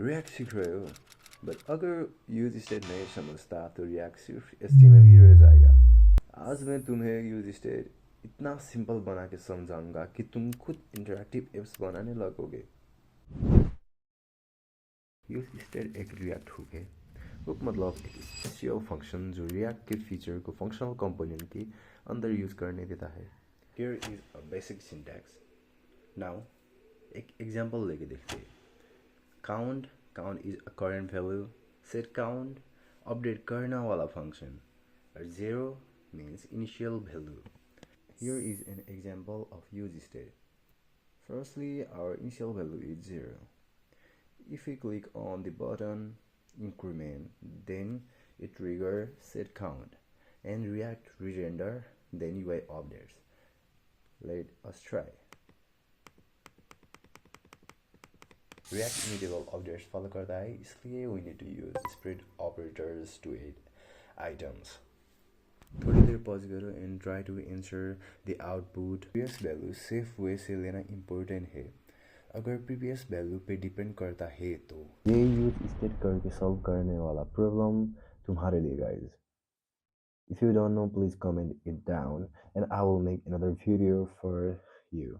React सीख रहे हो बट अगर यूज स्टेट नहीं समझता तो रिएक्ट सिर्फ एचटीएमएल ही रह जाएगा। आज मैं तुम्हें यूज स्टेट इतना सिंपल बना के समझाऊंगा कि तुम खुद इंटरैक्टिव एप्स बनाने लगोगे। यूज स्टेट एक रिएक्ट हुक है। हुक मतलब एक स्पेशल फंक्शन जो रिएक्ट के फीचर को फंक्शनल कंपोनेंट के अंदर यूज करने देता है। Here is a basic syntax. Now एक एग्जांपल लेके देखते हैं। Count is a current value. Set count update करने वाला फंक्शन और zero means initial value. Here is an example of use state. Firstly, our initial value is 0. If we click on the button increment, then it triggers set count and react re-render, then UI updates. Let us try. React immutable updates follow करता है, इसलिए we need to use spread operators to add items. थोड़ी देर pause करो and try to answer the output. Previous value safe way से लेना important है। अगर प्रीवियस वैल्यू पे डिपेंड करता है तो ये यूज स्टेट करके सॉल्व करने वाला प्रॉब्लम तुम्हारे लिए guys. If you don't know, please comment it down and I will make another video for you.